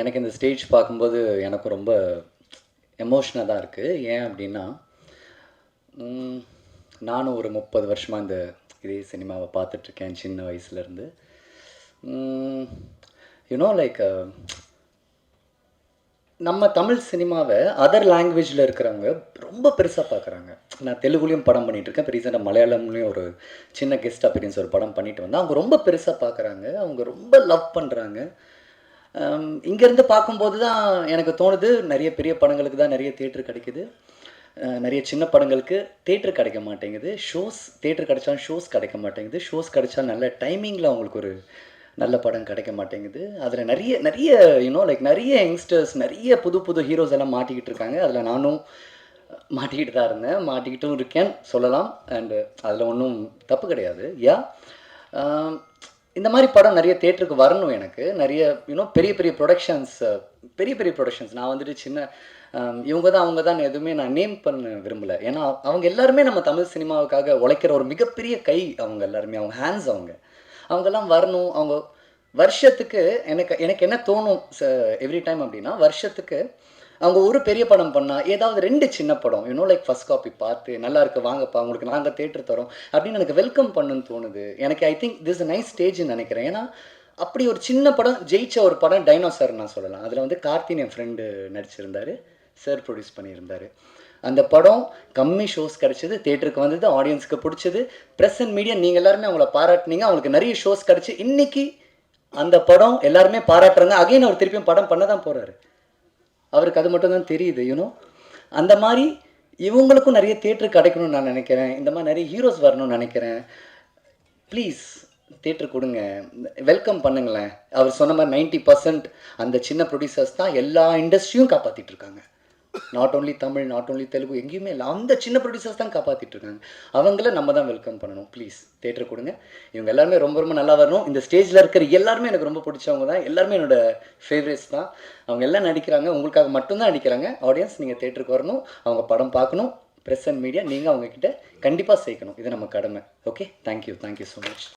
எனக்கு இந்த ஸ்டேஜ் பார்க்கும்போது எனக்கு ரொம்ப எமோஷனாக தான் இருக்குது. ஏன் அப்படின்னா, நானும் ஒரு 30 வருஷமாக இதே சினிமாவை பார்த்துட்ருக்கேன் சின்ன வயசுலேருந்து. யூனோ லைக் நம்ம தமிழ் சினிமாவை அதர் லாங்குவேஜில் இருக்கிறவங்க ரொம்ப பெருசாக பார்க்குறாங்க. நான் தெலுங்குலேயும் படம் பண்ணிகிட்ருக்கேன். இப்போ ரீசெண்டாக மலையாளம்லேயும் ஒரு சின்ன கெஸ்ட் அப்பியரன்ஸ் ஒரு படம் பண்ணிட்டு வந்தேன். அவங்க ரொம்ப பெருசாக பார்க்குறாங்க. அவங்க ரொம்ப லவ் பண்ணுறாங்க. இங்கேருந்து பார்க்கும்போது தான் எனக்கு தோணுது, நிறைய பெரிய படங்களுக்கு தான் நிறைய தியேட்டர் கிடைக்குது. நிறைய சின்ன படங்களுக்கு தியேட்டர் கிடைக்க மாட்டேங்குது. தியேட்டர் கிடைச்சாலும் ஷோஸ் கிடைக்க மாட்டேங்குது. ஷோஸ் கிடைச்சா நல்ல டைமிங்கில் அவங்களுக்கு ஒரு நல்ல படம் கிடைக்க மாட்டேங்குது. அதில் நிறைய நிறைய லைக் நிறைய யங்ஸ்டர்ஸ், நிறைய புது புது ஹீரோஸ் எல்லாம் மாட்டிக்கிட்டு இருக்காங்க. அதில் நானும் மாட்டிக்கிட்டு தான் இருந்தேன், மாட்டிக்கிட்டும் இருக்கேன் சொல்லலாம். அண்டு அதில் ஒன்றும் தப்பு கிடையாது. இந்த மாதிரி படம் நிறைய தியேட்டருக்கு வரணும். எனக்கு நிறைய பெரிய பெரிய ப்ரொடக்ஷன்ஸ் நான் வந்துட்டு சின்ன இவங்க தான் அவங்க தான் எதுவுமே நான் நேம் பண்ண விரும்பலை. ஏன்னா அவங்க எல்லாருமே நம்ம தமிழ் சினிமாவுக்காக உழைக்கிற ஒரு மிகப்பெரிய கை. அவங்க எல்லாருமே அவங்க ஹேண்ட்ஸ் அவங்கெல்லாம் வரணும். அவங்க வருஷத்துக்கு எனக்கு என்ன தோணும் எவ்ரி டைம் அப்படின்னா, வருஷத்துக்கு அவங்க ஒரு பெரிய படம் பண்ணால் ஏதாவது 2 சின்ன படம் லைக் ஃபஸ்ட் காப்பி பார்த்து நல்லா இருக்குது வாங்கப்பா உங்களுக்கு நாங்கள் தேட்டர் தரோம் அப்படின்னு எனக்கு வெல்கம் பண்ணுன்னு தோணுது. எனக்கு I think this a nice ஸ்டேஜ்னு நினைக்கிறேன். ஏன்னா அப்படி ஒரு சின்ன படம் ஜெயிச்ச ஒரு படம் டைனோசர் நான் சொல்லலாம். அதில் வந்து கார்த்தின் என் ஃப்ரெண்டு நடிச்சிருந்தார், சார் ப்ரொடியூஸ் பண்ணியிருந்தார். அந்த படம் கம்மி ஷோஸ் கிடச்சிது, தேட்டருக்கு வந்தது, ஆடியன்ஸுக்கு பிடிச்சது. ப்ரெஸ் அண்ட் மீடியா நீங்கள் எல்லாருமே அவங்கள பாராட்டினீங்க. அவங்களுக்கு நிறைய ஷோஸ் கிடச்சி இன்றைக்கி அந்த படம் எல்லாருமே பாராட்டுறாங்க. அகைன் அவர் திருப்பியும் படம் பண்ண தான் போகிறாரு. அவருக்கு அது மட்டும் தான் தெரியுது. அந்த மாதிரி இவங்களுக்கும் நிறைய தியேட்டர் கிடைக்கணும்னு நான் நினைக்கிறேன். இந்த மாதிரி நிறைய ஹீரோஸ் வரணும்னு நினைக்கிறேன். ப்ளீஸ் தியேட்டர் கொடுங்க, வெல்கம் பண்ணுங்களேன். அவர் சொன்ன மாதிரி 90% அந்த சின்ன ப்ரொடியூசர்ஸ் தான் எல்லா இண்டஸ்ட்ரியும் காப்பாற்றிட்டு இருக்காங்க. Not only Tamil, not only Telugu, எங்கேயுமே இல்லை. அந்த சின்ன ப்ரொடியூசர்ஸ் தான் காப்பாற்றிட்டு இருக்காங்க. அவங்கள நம்ம தான் வெல்கம் பண்ணணும். ப்ளீஸ் தேட்டர் கொடுங்க. இவங்க எல்லாருமே ரொம்ப ரொம்ப நல்லா வரணும். இந்த ஸ்டேஜில் இருக்கிற எல்லாருமே எனக்கு ரொம்ப பிடிச்சவங்க தான். எல்லாருமே என்னோடய ஃபேவரேட்ஸ் தான். அவங்க எல்லாம் நடிக்கிறாங்க, உங்களுக்காக மட்டும்தான் நடிக்கிறாங்க. ஆடியன்ஸ் நீங்கள் தேட்டருக்கு வரணும், அவங்க படம் பார்க்கணும். ப்ரெஸ் அண்ட் மீடியா நீங்கள் அவங்கக்கிட்ட கண்டிப்பாக சேர்க்கணும். இது நம்ம கடமை. Okay, thank you so much.